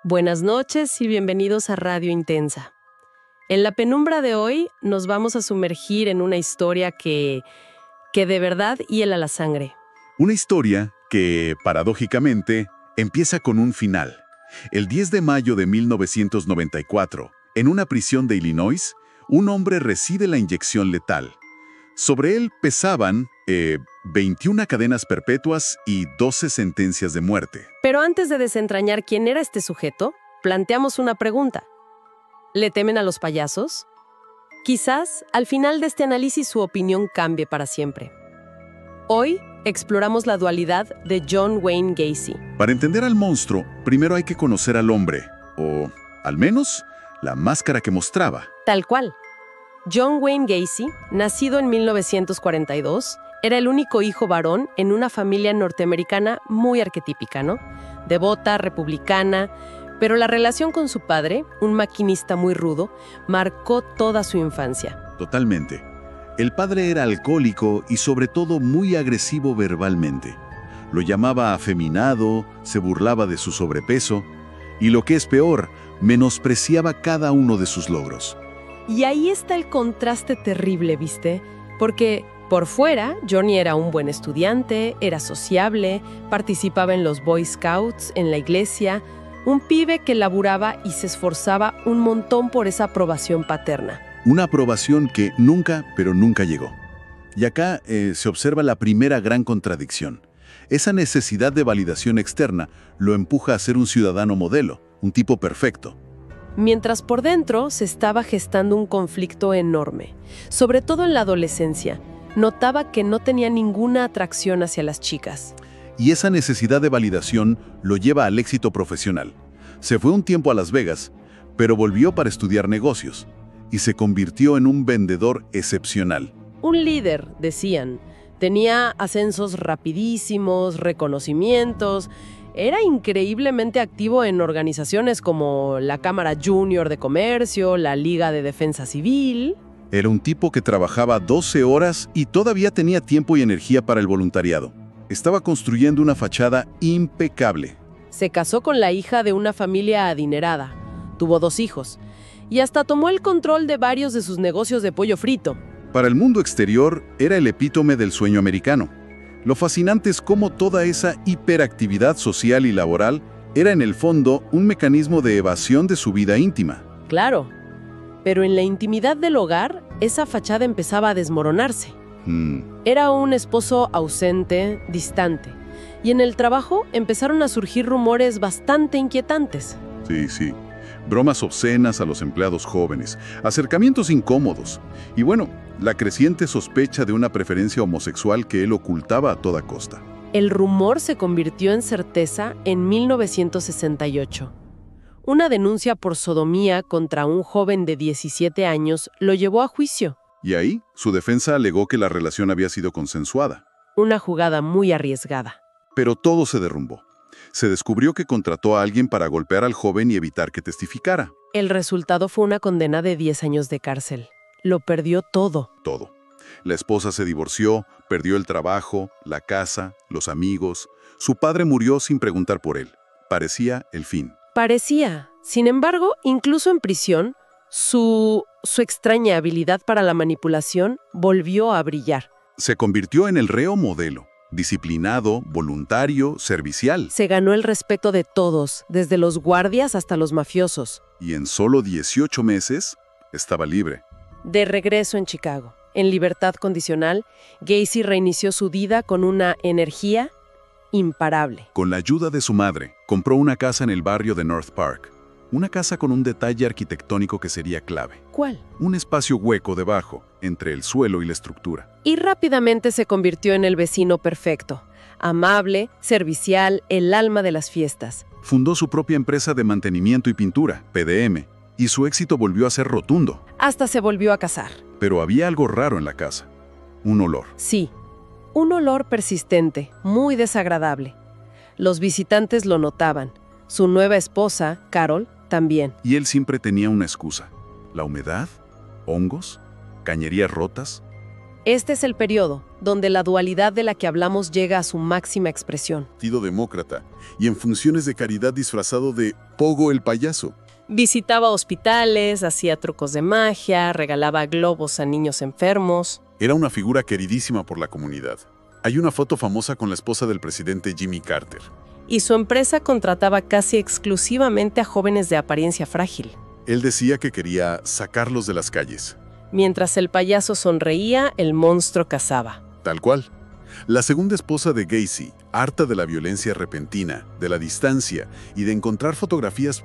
Buenas noches y bienvenidos a Radio Intensa. En la penumbra de hoy nos vamos a sumergir en una historia que de verdad hiela la sangre. Una historia que, paradójicamente, empieza con un final. El 10 de mayo de 1994, en una prisión de Illinois, un hombre recibe la inyección letal. Sobre él pesaban 21 cadenas perpetuas y 12 sentencias de muerte. Pero antes de desentrañar quién era este sujeto, planteamos una pregunta. ¿Le temen a los payasos? Quizás, al final de este análisis, su opinión cambie para siempre. Hoy exploramos la dualidad de John Wayne Gacy. Para entender al monstruo, primero hay que conocer al hombre, o, al menos, la máscara que mostraba. Tal cual. John Wayne Gacy, nacido en 1942, era el único hijo varón en una familia norteamericana muy arquetípica, ¿no? Devota, republicana, pero la relación con su padre, un maquinista muy rudo, marcó toda su infancia. Totalmente. El padre era alcohólico y sobre todo muy agresivo verbalmente. Lo llamaba afeminado, se burlaba de su sobrepeso y, lo que es peor, menospreciaba cada uno de sus logros. Y ahí está el contraste terrible, ¿viste? Porque por fuera, Johnny era un buen estudiante, era sociable, participaba en los Boy Scouts, en la iglesia, un pibe que laburaba y se esforzaba un montón por esa aprobación paterna. Una aprobación que nunca, pero nunca llegó. Y acá se observa la primera gran contradicción. Esa necesidad de validación externa lo empuja a ser un ciudadano modelo, un tipo perfecto. Mientras por dentro se estaba gestando un conflicto enorme, sobre todo en la adolescencia. Notaba que no tenía ninguna atracción hacia las chicas. Y esa necesidad de validación lo lleva al éxito profesional. Se fue un tiempo a Las Vegas, pero volvió para estudiar negocios y se convirtió en un vendedor excepcional. Un líder, decían. Tenía ascensos rapidísimos, reconocimientos. Era increíblemente activo en organizaciones como la Cámara Junior de Comercio, la Liga de Defensa Civil. Era un tipo que trabajaba 12 horas y todavía tenía tiempo y energía para el voluntariado. Estaba construyendo una fachada impecable. Se casó con la hija de una familia adinerada. Tuvo 2 hijos. Y hasta tomó el control de varios de sus negocios de pollo frito. Para el mundo exterior, era el epítome del sueño americano. Lo fascinante es cómo toda esa hiperactividad social y laboral era en el fondo un mecanismo de evasión de su vida íntima. Claro, pero en la intimidad del hogar, esa fachada empezaba a desmoronarse. Era un esposo ausente, distante. Y en el trabajo empezaron a surgir rumores bastante inquietantes. Sí. Bromas obscenas a los empleados jóvenes, acercamientos incómodos y, bueno, la creciente sospecha de una preferencia homosexual que él ocultaba a toda costa. El rumor se convirtió en certeza en 1968. Una denuncia por sodomía contra un joven de 17 años lo llevó a juicio. Y ahí, su defensa alegó que la relación había sido consensuada. Una jugada muy arriesgada. Pero todo se derrumbó. Se descubrió que contrató a alguien para golpear al joven y evitar que testificara. El resultado fue una condena de 10 años de cárcel. Lo perdió todo. Todo. La esposa se divorció, perdió el trabajo, la casa, los amigos. Su padre murió sin preguntar por él. Parecía el fin. Parecía. Sin embargo, incluso en prisión, su extraña habilidad para la manipulación volvió a brillar. Se convirtió en el reo modelo. Disciplinado, voluntario, servicial. Se ganó el respeto de todos, desde los guardias hasta los mafiosos. Y en solo 18 meses, estaba libre. De regreso en Chicago, en libertad condicional, Gacy reinició su vida con una energía imparable. Con la ayuda de su madre, compró una casa en el barrio de North Park. Una casa con un detalle arquitectónico que sería clave. ¿Cuál? Un espacio hueco debajo, entre el suelo y la estructura. Y rápidamente se convirtió en el vecino perfecto. Amable, servicial, el alma de las fiestas. Fundó su propia empresa de mantenimiento y pintura, PDM, y su éxito volvió a ser rotundo. Hasta se volvió a casar. Pero había algo raro en la casa. Un olor. Sí, un olor persistente, muy desagradable. Los visitantes lo notaban. Su nueva esposa, Carol, también. Y él siempre tenía una excusa. ¿La humedad? ¿Hongos? ¿Cañerías rotas? Este es el periodo donde la dualidad de la que hablamos llega a su máxima expresión. Partido Demócrata y en funciones de caridad disfrazado de Pogo el payaso. Visitaba hospitales, hacía trucos de magia, regalaba globos a niños enfermos. Era una figura queridísima por la comunidad. Hay una foto famosa con la esposa del presidente Jimmy Carter. Y su empresa contrataba casi exclusivamente a jóvenes de apariencia frágil. Él decía que quería sacarlos de las calles. Mientras el payaso sonreía, el monstruo cazaba. Tal cual. La segunda esposa de Gacy, harta de la violencia repentina, de la distancia y de encontrar fotografías,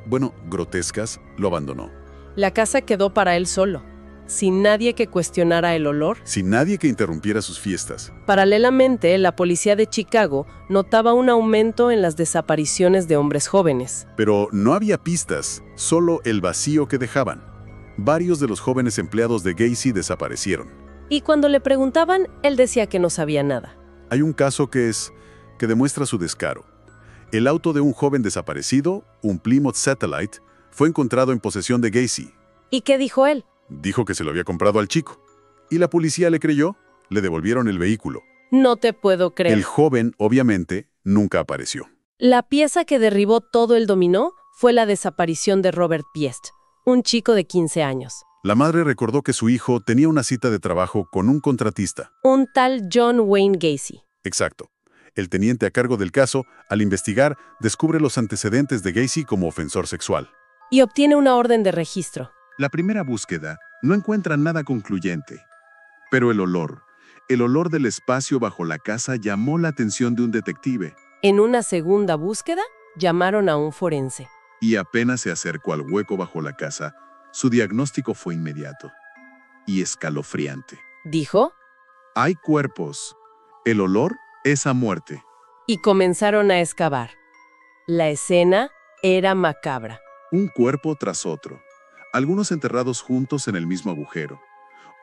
grotescas, lo abandonó. La casa quedó para él solo, sin nadie que cuestionara el olor. Sin nadie que interrumpiera sus fiestas. Paralelamente, la policía de Chicago notaba un aumento en las desapariciones de hombres jóvenes. Pero no había pistas, solo el vacío que dejaban. Varios de los jóvenes empleados de Gacy desaparecieron. Y cuando le preguntaban, él decía que no sabía nada. Hay un caso que demuestra su descaro. El auto de un joven desaparecido, un Plymouth Satellite, fue encontrado en posesión de Gacy. ¿Y qué dijo él? Dijo que se lo había comprado al chico. Y la policía le creyó, le devolvieron el vehículo. No te puedo creer. El joven, obviamente, nunca apareció. La pieza que derribó todo el dominó fue la desaparición de Robert Piest, un chico de 15 años. La madre recordó que su hijo tenía una cita de trabajo con un contratista. Un tal John Wayne Gacy. Exacto. El teniente a cargo del caso, al investigar, descubre los antecedentes de Gacy como ofensor sexual. Y obtiene una orden de registro. La primera búsqueda no encuentra nada concluyente. Pero el olor del espacio bajo la casa llamó la atención de un detective. En una segunda búsqueda, llamaron a un forense. Y apenas se acercó al hueco bajo la casa, su diagnóstico fue inmediato y escalofriante. ¿Dijo? Hay cuerpos. El olor es a muerte. Y comenzaron a excavar. La escena era macabra. Un cuerpo tras otro. Algunos enterrados juntos en el mismo agujero.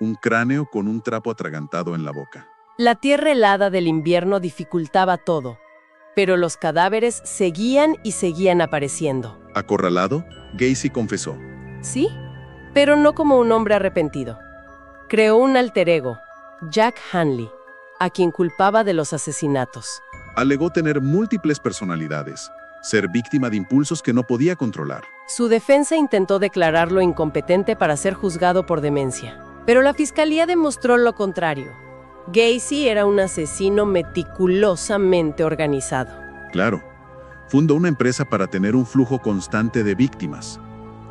Un cráneo con un trapo atragantado en la boca. La tierra helada del invierno dificultaba todo, pero los cadáveres seguían y seguían apareciendo. Acorralado, Gacy confesó. Sí, pero no como un hombre arrepentido. Creó un alter ego, Jack Hanley, a quien culpaba de los asesinatos. Alegó tener múltiples personalidades, ser víctima de impulsos que no podía controlar. Su defensa intentó declararlo incompetente para ser juzgado por demencia, pero la fiscalía demostró lo contrario. Gacy era un asesino meticulosamente organizado. Claro, fundó una empresa para tener un flujo constante de víctimas.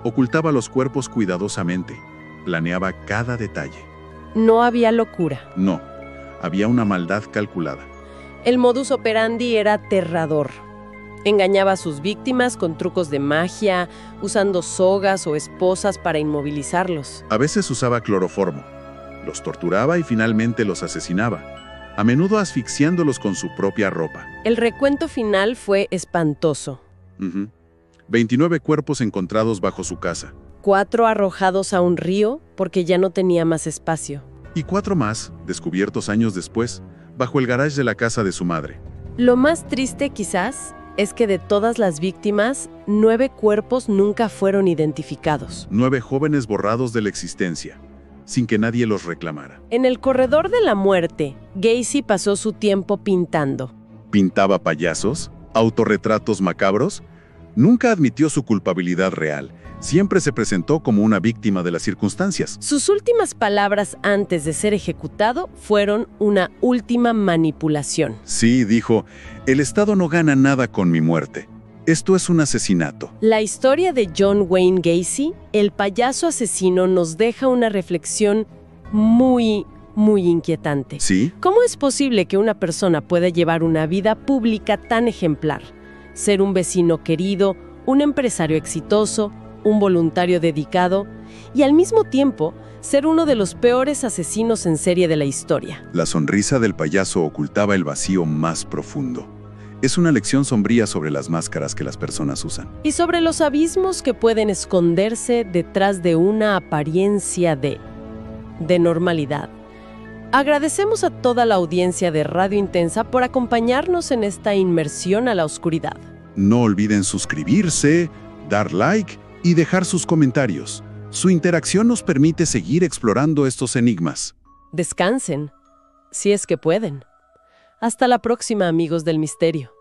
Ocultaba los cuerpos cuidadosamente, planeaba cada detalle. No había locura. No, había una maldad calculada. El modus operandi era aterrador. Engañaba a sus víctimas con trucos de magia, usando sogas o esposas para inmovilizarlos. A veces usaba cloroformo, los torturaba y finalmente los asesinaba, a menudo asfixiándolos con su propia ropa. El recuento final fue espantoso. 29 cuerpos encontrados bajo su casa. 4 arrojados a un río porque ya no tenía más espacio. Y 4 más, descubiertos años después, bajo el garage de la casa de su madre. Lo más triste, quizás, es que de todas las víctimas, 9 cuerpos nunca fueron identificados. 9 jóvenes borrados de la existencia, sin que nadie los reclamara. En el corredor de la muerte, Gacy pasó su tiempo pintando. ¿Pintaba payasos? ¿Autorretratos macabros? Nunca admitió su culpabilidad real. Siempre se presentó como una víctima de las circunstancias. Sus últimas palabras antes de ser ejecutado fueron una última manipulación. Sí, dijo, el Estado no gana nada con mi muerte. Esto es un asesinato. La historia de John Wayne Gacy, el payaso asesino, nos deja una reflexión muy inquietante. ¿Sí? ¿Cómo es posible que una persona pueda llevar una vida pública tan ejemplar? Ser un vecino querido, un empresario exitoso, un voluntario dedicado y al mismo tiempo ser uno de los peores asesinos en serie de la historia. La sonrisa del payaso ocultaba el vacío más profundo. Es una lección sombría sobre las máscaras que las personas usan. Y sobre los abismos que pueden esconderse detrás de una apariencia de normalidad. Agradecemos a toda la audiencia de Radio Intensa por acompañarnos en esta inmersión a la oscuridad. No olviden suscribirse, dar like y dejar sus comentarios. Su interacción nos permite seguir explorando estos enigmas. Descansen, si es que pueden. Hasta la próxima, amigos del misterio.